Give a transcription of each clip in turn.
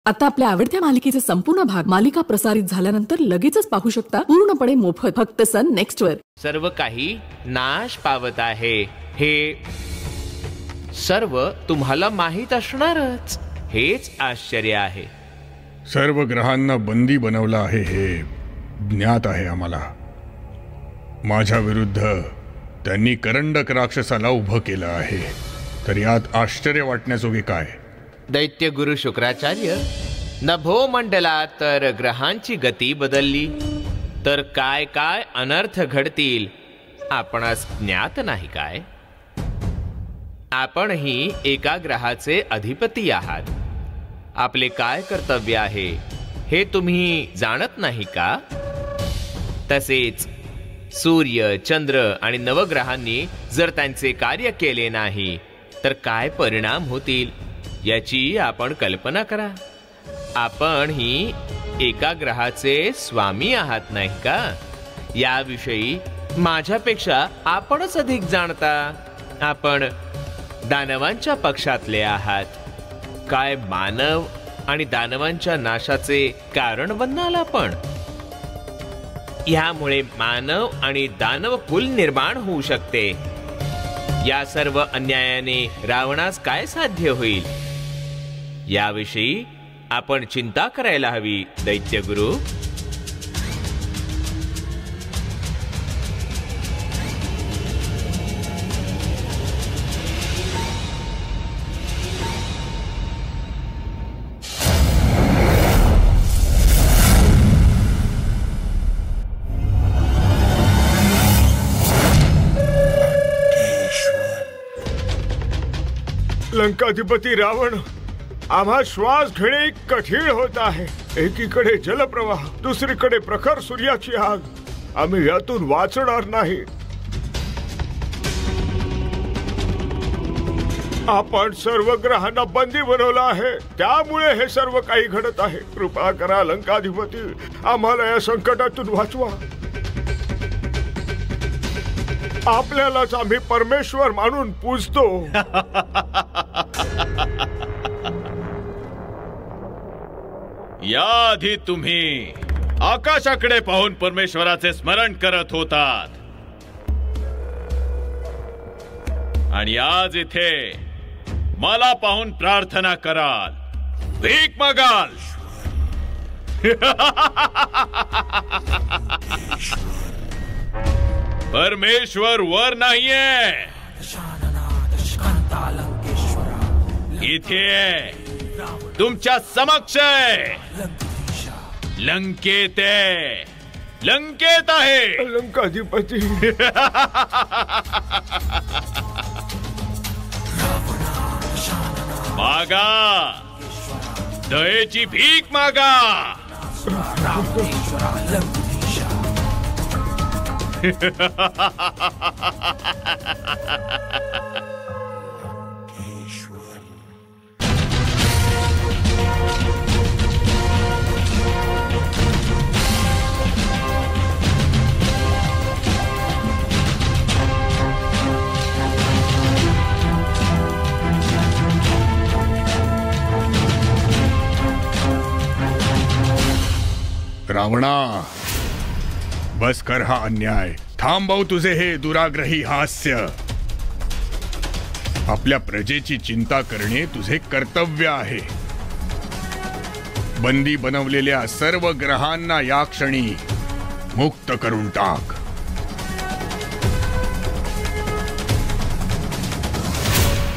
आता आपल्या आवडत्या मालिकेचे संपूर्ण भाग मालिका प्रसारित झाल्यानंतर लगेचच पाहू शकता पूर्णपणे मोफत फक्त सन नेक्स्ट वर। सर्व काही नाश पावत आहे हे सर्व तुम्हाला माहित असणारच, हेच आश्चर्य आहे। सर्व ग्रहांना बंदी बनवलं आहे हे ज्ञात आहे आम्हाला। माझ्या विरुद्ध त्यांनी करंडक राक्षसाला उभं केलं आहे, तर यात आश्चर्य वाटण्याजोगे काय? दैत्य गुरु शुक्राचार्य, नभोमंडलात तर ग्रहांची गती बदलली तर काय काय अनर्थ घडतील आपणास ज्ञात नाही काय? आपणही एका ग्रहाचे अधिपती आहात। आपले काय कर्तव्य आहे हे तुम्ही जाणत नाही का? तसेच सूर्य, चंद्र आणि नवग्रहांनी जर त्यांचे कार्य केले नाही तर काय परिणाम होतील याची आपण कल्पना करा। आपण ही एका ग्रहाचे स्वामी आहात नाही का? याविषयी माझ्यापेक्षा आपणच अधिक जाणता। आपण दानवांच्या पक्षातले आहात। काय मानव आणि दानवांच्या नाशाचे कारण बनाल आपण? यामुळे मानव आणि दानव कुल निर्माण होऊ शकते। या सर्व अन्यायाने रावणास काय साध्य होईल याविषयी आपण चिंता करायला हवी दैत्यगुरु। लंकाधिपती रावण, आम्हा श्वास घेणे कठीण होत आहे। एकीकडे जलप्रवाह, दुसरीकडे प्रखर सूर्याची आग। आम्ही यातून वाचणार नाही। आपण सर्व ग्रहांना बंदी बनवलं आहे, त्यामुळे हे सर्व काही घडत आहे। कृपा करा लंकाधिपती, आम्हाला या संकटातून वाचवा। आपल्यालाच आम्ही परमेश्वर मानून पूजतो। याआधी तुम्ही आकाशाकडे पाहून परमेश्वराचे स्मरण करत होतात, आणि आज इथे मला पाहून प्रार्थना कराल, भीक मागाल। परमेश्वर वर नाहीये, इथे तुमच्या समक्ष लंकेत आहे, लंकेत आहे। लंकाधिपती, मागा, दयेची भीक मागा। रावणा, बस कर हा अन्याय, थांबव तुझे हे दुराग्रही हास्य। आपल्या प्रजेची चिंता करणे तुझे कर्तव्य आहे। बंदी बनवलेल्या सर्व ग्रहांना या क्षणी मुक्त करून टाक।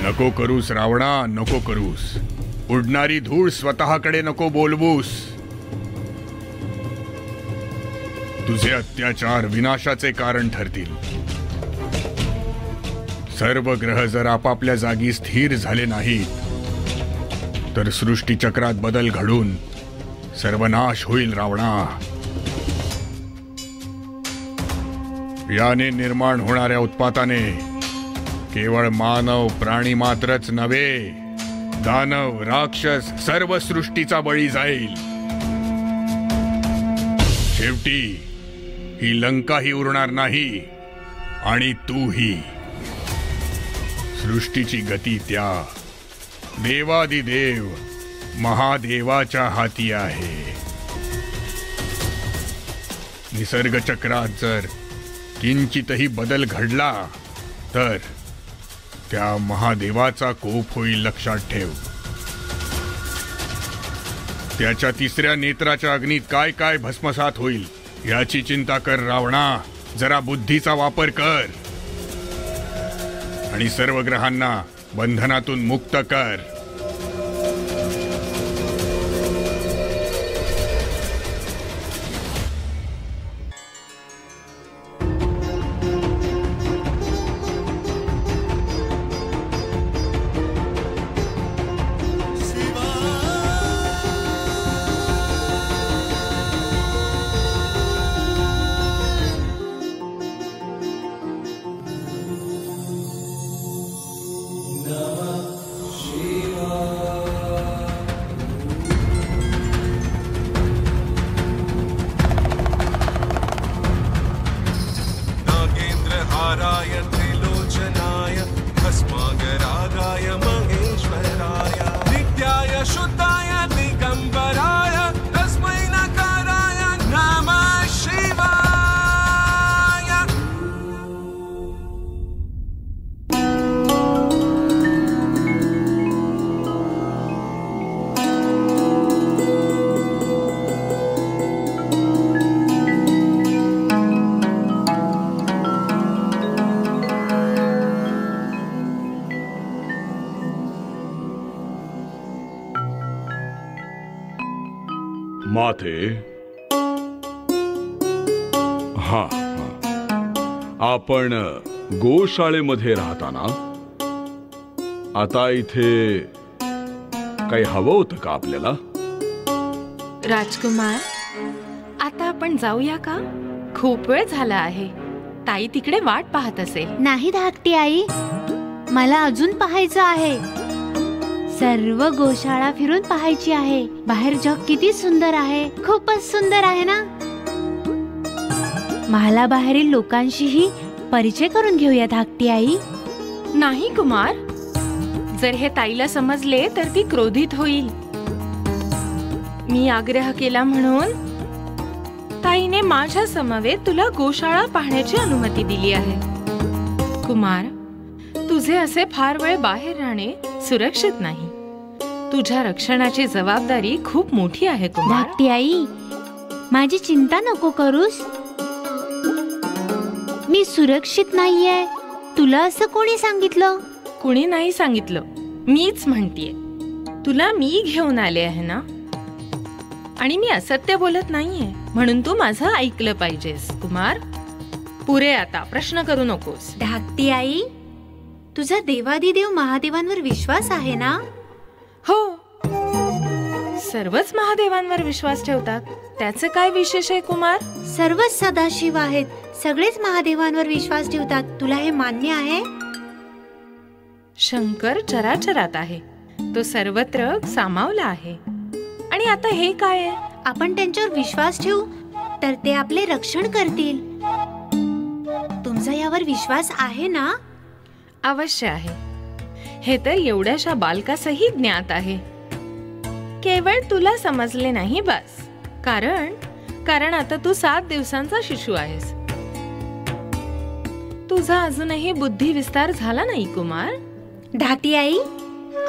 नको करूस रावणा, नको करूस। उडणारी धूळ स्वतःकडे नको बोलवूस। तुझे अत्याचार विनाशाचे कारण ठरतील। सर्व ग्रह जर आपापल्या जागी स्थिर झाले नाहीत तर सृष्टी चक्रात बदल घडून सर्वनाश होईल रावणा। याने निर्माण होणाऱ्या उत्पाताने केवळ मानव प्राणी मात्रच नव्हे, दानव, राक्षस सर्व सृष्टीचा बळी जाईल। शेवटी ही लंकाही उरणार नाही आणि तूही। सृष्टीची गती त्या देवादिदेव महादेवाच्या हाती आहे. निसर्ग चक्रात जर किंचितही बदल घडला तर त्या महादेवाचा कोप होईल, लक्षात ठेव. त्याच्या तिसऱ्या नेत्राच्या अग्नीत काय काय भस्मसात होईल याची चिंता कर रावणा. जरा बुद्धीचा वापर कर आणि सर्व ग्रहांना बंधनातून मुक्त कर. माथे, हा, आपण गोशाळेमध्ये राहता ना? आता इथे काही हवं होतं का आपल्याला? राजकुमार, आता आपण जाऊया का? खूप वेळ झाला आहे. ताई तिकडे वाट पाहत असेल. नाही धाकटी आई, मला अजून पाहायचं आहे. सर्व गोशाळा फिरून पाहायची आहे. बाहेर जग किती सुंदर आहे, खूपच सुंदर आहे ना. मला बाहेरील लोकांशीही परिचय करून घेऊया धाकटी आई. नाही कुमार, जर हे ताईला समजले तर ती क्रोधित होईल. मी आग्रह केला म्हणून ताईने माझ्या समवेत तुला गोशाळा पाहण्याची अनुमती दिली आहे. कुमार, तुझे असे फार वेळ बाहेर राहणे सुरक्षित नाही. तुझ्या रक्षणाची जबाबदारी खूप मोठी आहे कुमार. धाकटी आई, माझी चिंता नको करूस. मी सुरक्षित नाहीये. तुला असं कोणी सांगितलं? कुणी नाही सांगितलं, मीच म्हणतीये. तुला मी घेऊन आले आहे ना, आणि मी असत्य बोलत नाहीये, म्हणून तू माझं ऐकलं पाहिजेस. कुमार, पुरे आता प्रश्न करू नकोस. धाकटी आई, तुझा देवादिदेव महादेवांवर विश्वास आहे ना? हो, सर्वच महादेवांवर विश्वास ठेवतात. त्याचे काय विशेष आहे कुमार? सर्वच सदाशिव आहेत. सगळेच महादेवांवर विश्वास ठेवतात. तुला हे मान्य आहे? शंकर चराचरात आहे. तो सर्वत्र सामावला आहे. आणि आता हे काय आहे? आपण त्यांच्यावर विश्वास ठेवू तर ते आपले रक्षण करतील. तुमचा यावर विश्वास आहे ना? अवश्य आहे. हे तर एवढ्याशा बालकासही ज्ञात आहे. केवळ तुला समजले नाही बस. कारण आता तू 7 दिवसांचा शिशु आहेस. तुझा अजूनही बुद्धी विस्तार झाला नाही कुमार. धाकटी आई,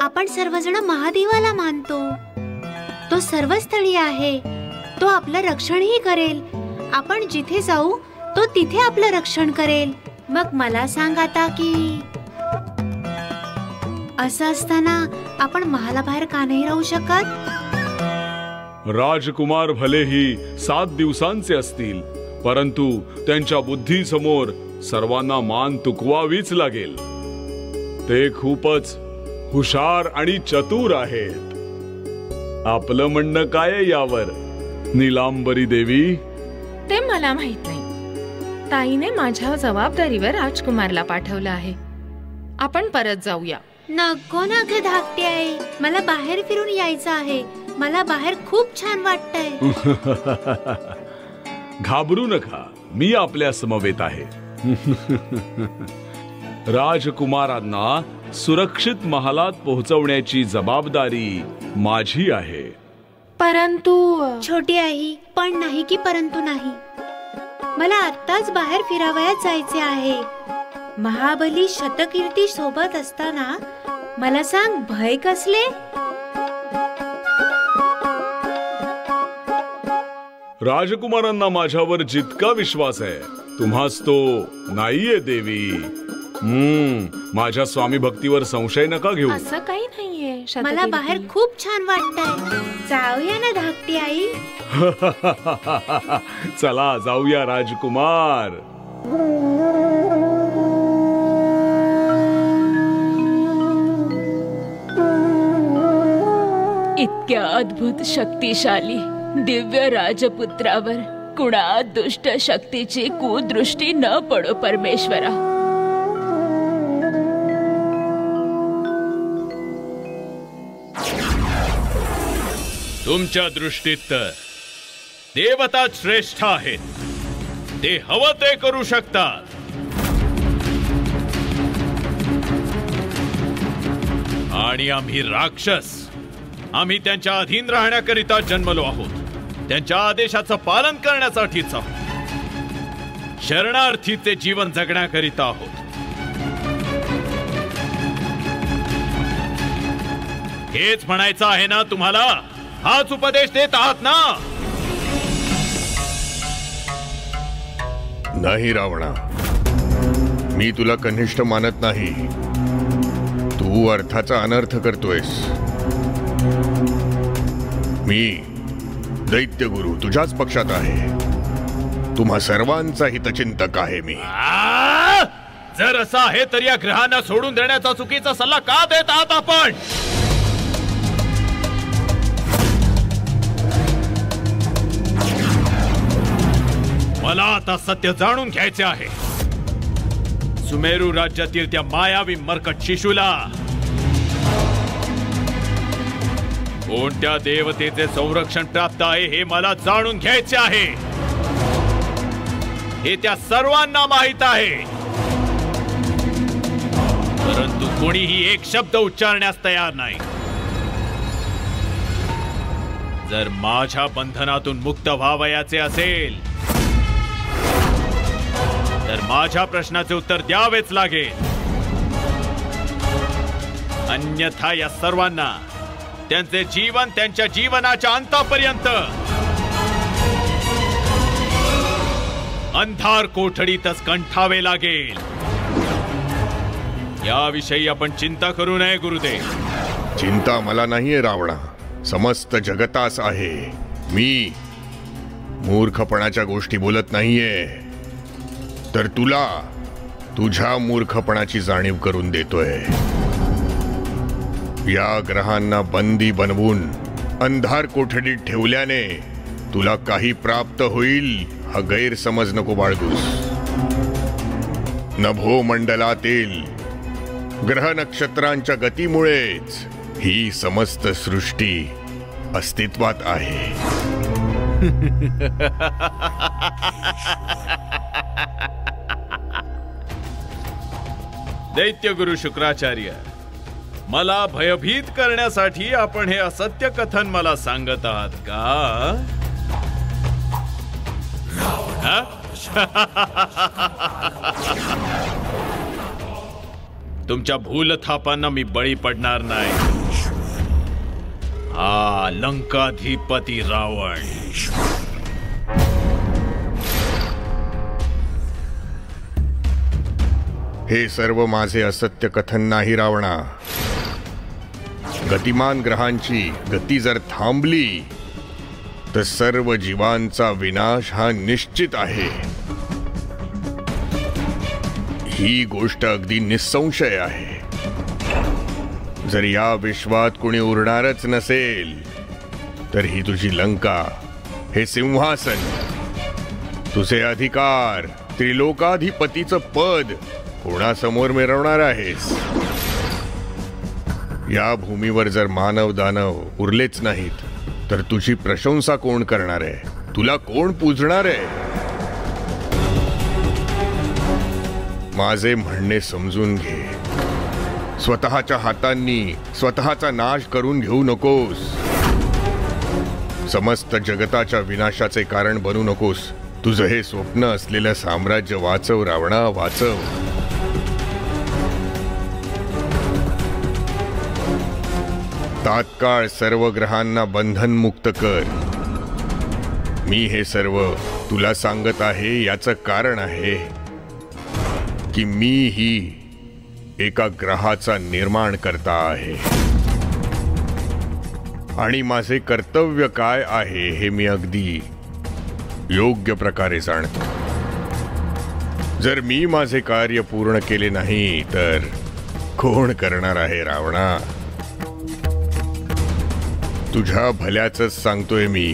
आपण सर्वजण महादेवाला मानतो. तो सर्वस्थळी आहे. तो आपलं रक्षणही करेल. आपण जिथे जाऊ तो तिथे आपलं रक्षण करेल. मग मला सांग आता की असं असताना आपण महालाबाहेर का नाही राहू शकत? राजकुमार भलेही 7 दिवसांचे असतील, परंतु त्यांच्या बुद्धीसमोर सर्वांना मान तुकवावीच लागेल. ते खूपच हुशार आणि चतुर आहेत. आपलं म्हणणं काय आहे यावर, नीलांबरी देवी? ते मला माहित नाही. ताईने माझ्या जबाबदारीवर राजकुमारला पाठवलं आहे. आपण परत जाऊया. नको ना ग धाकटी आई, मला बाहेर फिरून यायचं आहे. मला बाहेर खूप छान वाटतंय. घाबरू नका, मी आपल्या समवेत आहे. राजकुमारांना सुरक्षित महालात पोहोचवण्याची जबाबदारी माझी आहे. परंतु छोटी आई, पण नाही की परंतु नाही. मला आत्ताच बाहेर फिरावयात जायचे आहे. महाबली शतकीर्ती सोबत असताना मला सांग, भय कसले? राजकुमारांना माझ्यावर जितका विश्वास आहे तुम्हास तो नाहीये देवी. माझ्या स्वामी भक्तीवर संशय नका घेऊ. असं काही नाहीये. मला बाहेर खूप छान वाटतंय. जाऊया ना धाकटी आई? चला जाऊया राजकुमार. इतक्या अद्भुत शक्तिशाली दिव्य राजपुत्रावर कुणा दुष्ट शक्तीची कुदृष्टी न पडो परमेश्वरा. तुमच्या दृष्टीत तर देवता श्रेष्ठ आहेत. ते हवं ते करू शकतात. आणि आम्ही राक्षस, आम्ही त्यांच्या अधीन राहण्याकरिता जन्मलो आहोत. त्यांच्या आदेशाचं पालन करण्यासाठीच आहोत. शरणार्थीचे जीवन जगण्याकरिता आहोत. हेच म्हणायचं आहे ना तुम्हाला? हाच उपदेश देत आहात ना? नाही रावणा, मी तुला कनिष्ठ मानत नाही. तू अर्थाचा अनर्थ करतोयस. मी दैत्यगुरु तुझ्याच पक्षात आहे. तुम्हा सर्वांचा हितचिंतक आहे मी. जर असं आहे तर या ग्रहांना सोडून देण्याचा चुकीचा सल्ला का देत आहात आपण? मला आता सत्य जाणून घ्यायचे आहे. सुमेरू राज्यातील त्या मायावी मर्कट शिशूला कोणत्या देवतेचे संरक्षण प्राप्त आहे हे मला जाणून घ्यायचे आहे. हे त्या सर्वांना माहित आहे. परंतु कोणीही एक शब्द उच्चारण्यास तयार नाही. जर माझ्या बंधनातून मुक्त व्हावयाचे असेल तर माझ्या प्रश्नाचे उत्तर द्यावेच लागेल. अन्यथा या सर्वांना त्यांचे जीवन त्यांच्या जीवनाच्या अंतापर्यंत अंधार कोठडीतच कंठावे लागेल. याविषयी आपण चिंता करू नये गुरुदेव. चिंता मला नाहीये रावणा, समस्त जगतास आहे. मी मूर्खपणाच्या गोष्टी बोलत नाहीये, तर तुला तुझ्या मूर्खपणाची जाणीव करून देतोय. या ग्रहांना बंदी बनवून अंधार कोठडीत ठेवल्याने तुला काही प्राप्त होईल हा गैरसमज नको बाळगूस. नभोमंडलातील ग्रह नक्षत्रांच्या गतीमुळेच ही समस्त सृष्टी अस्तित्वात आहे. दैत्यगुरु शुक्राचार्य, मला भयभीत करण्यासाठी आपण हे असत्य कथन मला सांगत आहात का? तुमच्या भूलथापांना मी बळी पडणार नाही. हा लंकाधिपती रावण हे सर्व माझे असत्य कथन नाही रावणा. गतिमान ग्रहांची गती जर थांबली तर सर्व जीवांचा विनाश हा निश्चित आहे. ही गोष्ट अगदी निसंशय आहे. जर या विश्वात कोणी उरणारच नसेल तर ही तुझी लंका, हे सिंहासन, तुझे अधिकार, त्रिलोकाधिपतीचं पद कोणासमोर मिरवणार आहेस? या भूमीवर जर मानव दानव उरलेच नाहीत तर तुझी प्रशंसा कोण करणार आहे? तुला कोण पूजणार आहे? माझे म्हणणे समजून घे. स्वतःच्या हातांनी स्वतःचा नाश करून घेऊ नकोस. समस्त जगताच्या विनाशाचे कारण बनू नकोस. तुझं हे स्वप्न असलेलं साम्राज्य वाचव रावणा, वाचव. तात्काळ सर्व ग्रहांना बंधनमुक्त कर. मी हे सर्व तुला सांगत आहे याचं कारण आहे की मी ही एका ग्रहाचा निर्माण करता आहे आणि माझे कर्तव्य काय आहे हे मी अगदी योग्य प्रकारे जाणतो. जर मी माझे कार्य पूर्ण केले नाही तर कोण करणार आहे रावणा? तुझ्या भल्याचंच सांगतोय मी.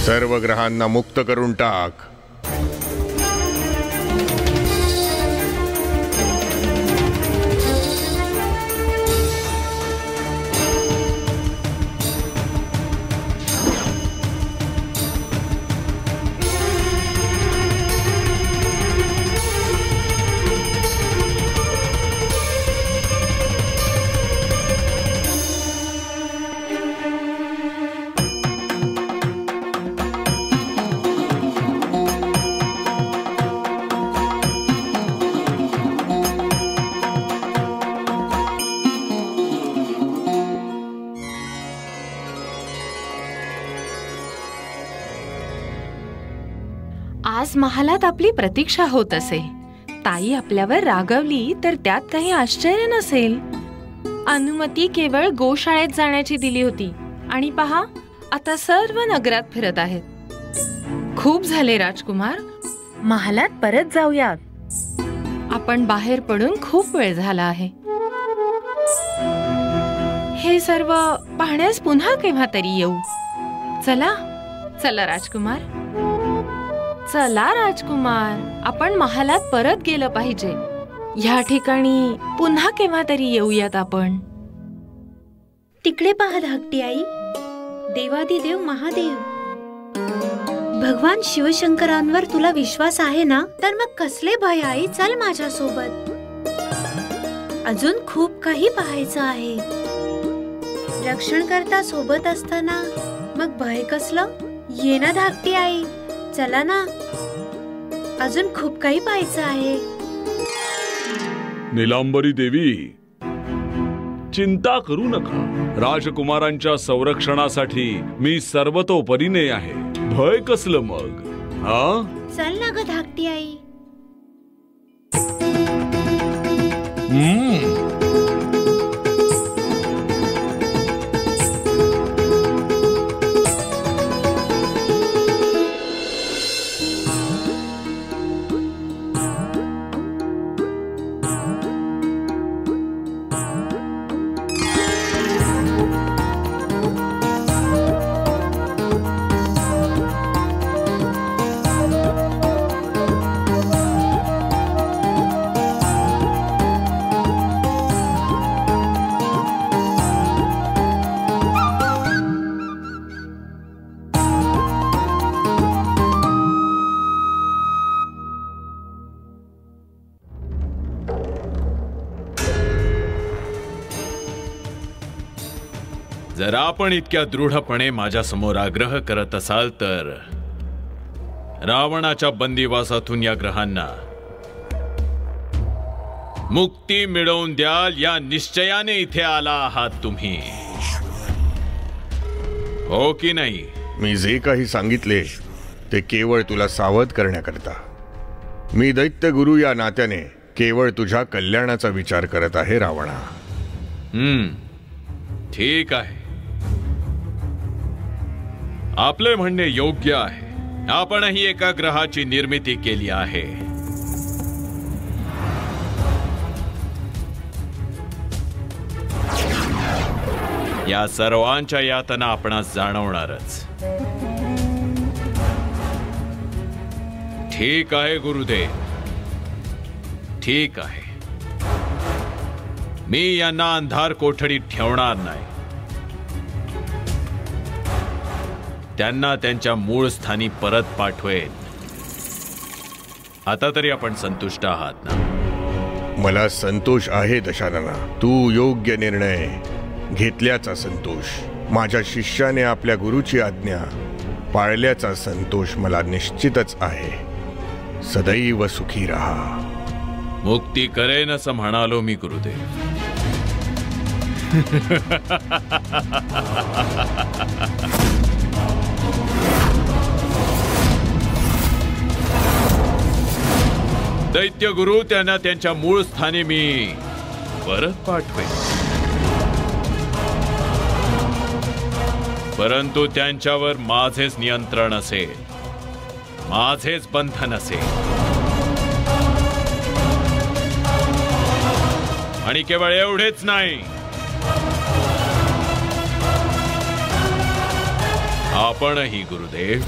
सर्व ग्रहांना मुक्त करून टाक. आज महालात आपली प्रतीक्षा होत असे. ताई आपल्यावर रागवली तर त्यात काही आश्चर्य नसेल. अनुमती केवळ गोशाळेत जाण्याची दिली होती आणि पहा आता सर्व नगरात फिरत आहेत. खूप झाले राजकुमार, महालात परत जाऊयात. आपण बाहेर पडून खूप वेळ झाला आहे. हे सर्व पाहण्यास पुन्हा केव्हा तरी येऊ. चला चला राजकुमार, चला राजकुमार, आपण महालात परत गेलं पाहिजे. ह्या ठिकाणी पुन्हा केव्हा तरी येऊयात आपण. तिकडे पहा धाकटी आई, देवादिदेव महादेव. भगवान शिवशंकरांवर तुला विश्वास आहे ना? तर मग कसले भय आई? चल माझ्या सोबत. अजून खूप काही पाहायचं आहे. रक्षण करता सोबत असताना मग भय कसलं? ये ना धाकटी आई, चला ना, अजून खूप काही पाहायचं आहे. नीलांबरी देवी, चिंता करू नका. राजकुमारांच्या संरक्षणासाठी मी सर्वतोपरीने आहे. भय कसलं मग? हा, चल ना ग धाकटी आई. जर आपण इतक्या दृढपणे माझ्या समोर आग्रह करत असाल तर रावणाच्या बंदिवासातून या ग्रहांना मुक्ती मिळवून द्याल या निश्चयाने इथे आला आहात तुम्ही, हो की नाही? मी जे काही सांगितले ते केवळ तुला सावध करण्याकरता. मी दैत्य गुरु या नात्याने केवळ तुझ्या कल्याणाचा विचार करत आहे रावणा. ठीक आहे, आपले म्हणणे योग्य आहे. आपणही एका ग्रहाची निर्मिती केली आहे. या सर्वांच्या यातना आपणास जाणवणारच. ठीक आहे गुरुदेव, ठीक आहे. मी यांना अंधार कोठडीत ठेवणार नाही. त्यांना त्यांच्या मूळ स्थानी परत पाठवेन. आता तरी आपण संतुष्ट आहात ना? मला संतोष आहे दशानना. तू योग्य निर्णय घेतल्याचा संतोष, माझ्या शिष्याने आपल्या गुरुची आज्ञा पाळल्याचा संतोष मला निश्चितच आहे. सदैव सुखी राहा. मुक्ती करेन असं म्हणालो मी गुरुदेव. दैत्य गुरु त्यांना त्यांच्या मूळ स्थानी मी परत पाठवेन, परंतु त्यांच्यावर माझेच नियंत्रण असेल, माझेच बंधन असेल. आणि केवळ एवढेच नाही, आपणही गुरुदेव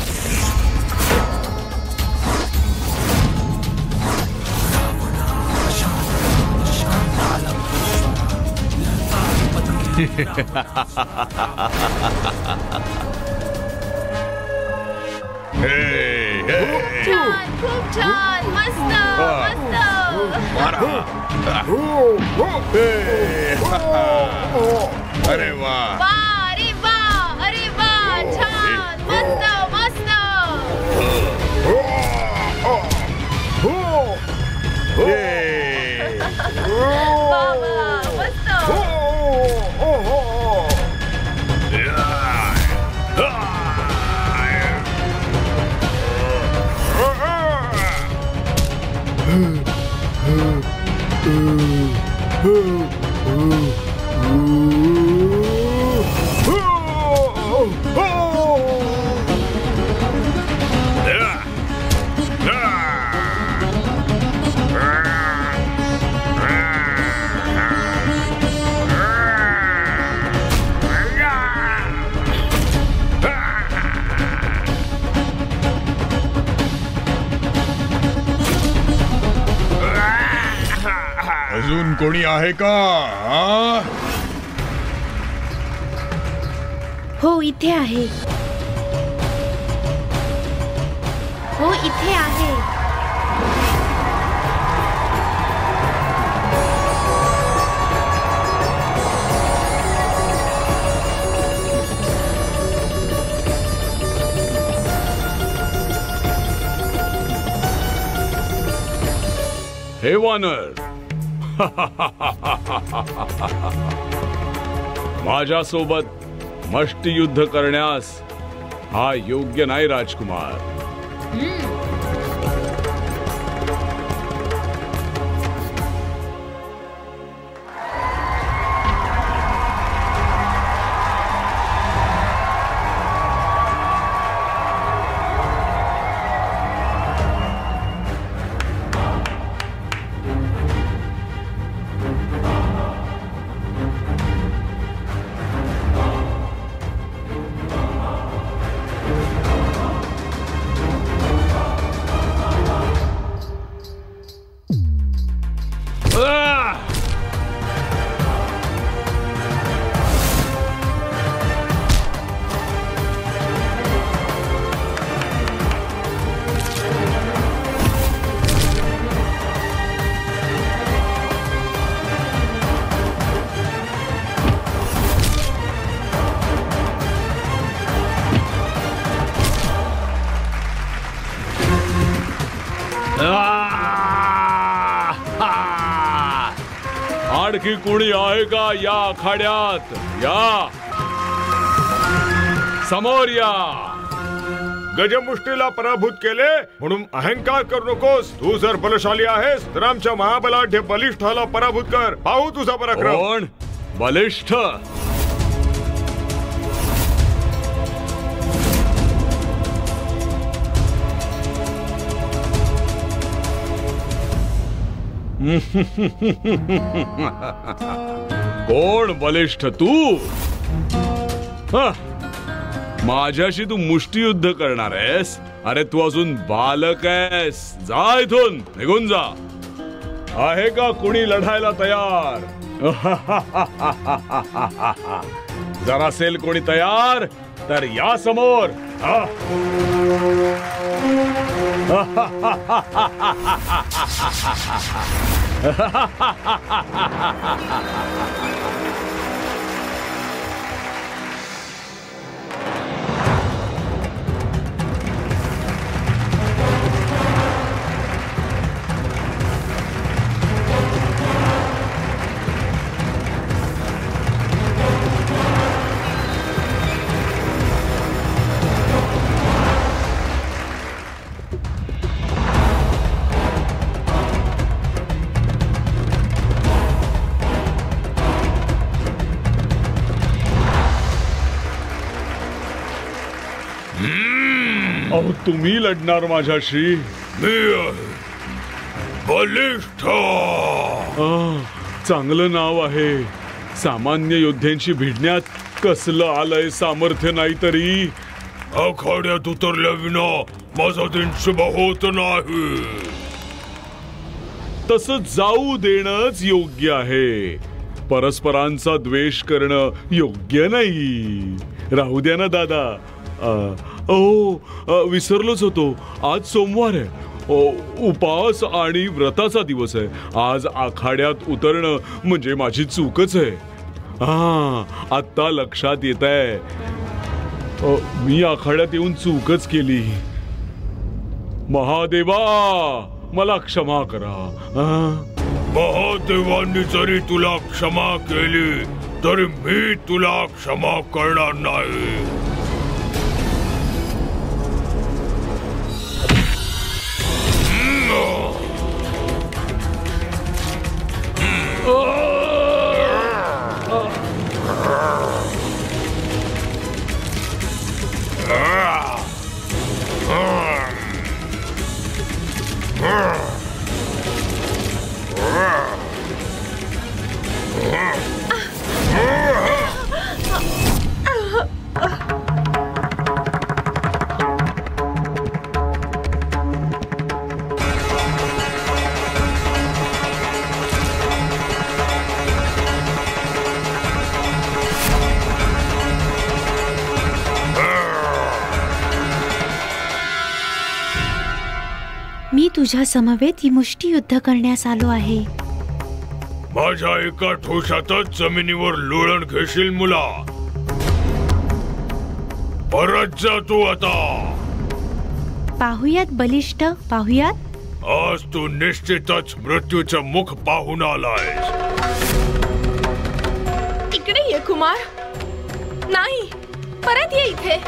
खूप छान, मस्त मस्त. अरे वा, अरे वा, अरे वा, छान, मस्त मस्त. अजून कोणी आहे का? हो, इथे आहे. हो, इथे आहे. हे वानर, माझ्यासोबत मष्टयुद्ध करण्यास हा योग्य नाही राजकुमार. आणखी कोणी आहे का या आखाड्यात? या समोर या. गजमुष्टीला पराभूत केले म्हणून अहंकार करू नकोस. तू जर बलशाली आहेस तर आमच्या महाबलाढ्य बलिष्ठाला पराभूत कर. पाहू तुझा पराक्रम. कोण बलिष्ठ? कोण बलिष्ठ? तू? माझ्याशी तू मुष्टियुद्ध करणार आहेस? अरे तू अजून बालक आहेस. जा इथून, निघून जा. आहे का कोणी लढायला तयार? जर असेल कोणी तयार तर या समोर. अहो तुम्ही लढणार माझ्याशी? मी आहे बलिष्ठ. चांगलं नाव आहे. सामान्य योद्ध्यांशी भिडण्यात कसलं आलंय सामर्थ्य नाही तरी आखाड्यात उतरल्या विना माझा दिन शुभ होत नाही. तसं जाऊ देणंच योग्य आहे. परस्परांचा द्वेष करणं योग्य नाही. राहू द्या ना दादा. विसरलोच होतो, आज सोमवार आहे. उपास आणि व्रताचा दिवस आहे. आज आखाड्यात उतरणं म्हणजे माझी चूकच आहे. आत्ता लक्षात येत आहे. मी आखाड्यात येऊन चूकच केली. महादेवा मला क्षमा करा. महादेवांनी जरी तुला क्षमा केली तरी मी तुला क्षमा करणार नाही. मी तुझ्या समवेत ही मुष्टी युद्ध करण्यास आलो आहे. माझ्या एका ठोशातच जमिनीवर लोळण घेशील मुला. परत जा तू आता. पाहुयात बलिष्ठ, पाहुयात. आज तू निश्चितच मृत्यूचं मुख पाहून आलायस. इकडे ये कुमार. नाही, परत ये इथे.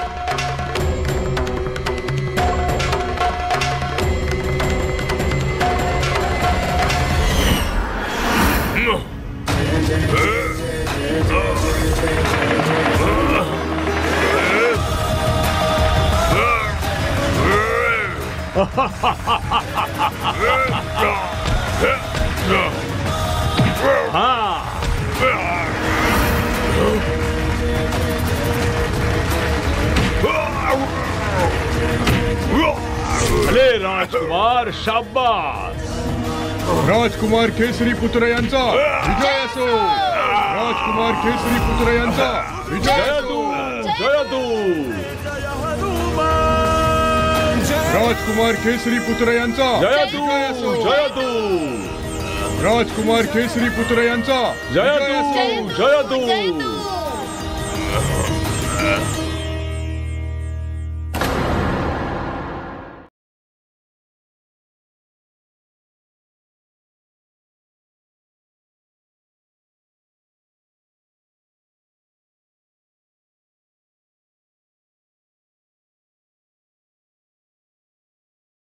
अरे राजकुमार, शाबास. राजकुमार केसरी पुत्र यांचा विजय असो. राजकुमार केसरी पुत्र यांचा विजय असो. जय तू. राजकुमार केसरी पुत्र यांचा जय तू. जय तू. राजकुमार केसरी पुत्र यांचा जय तू. जय तू.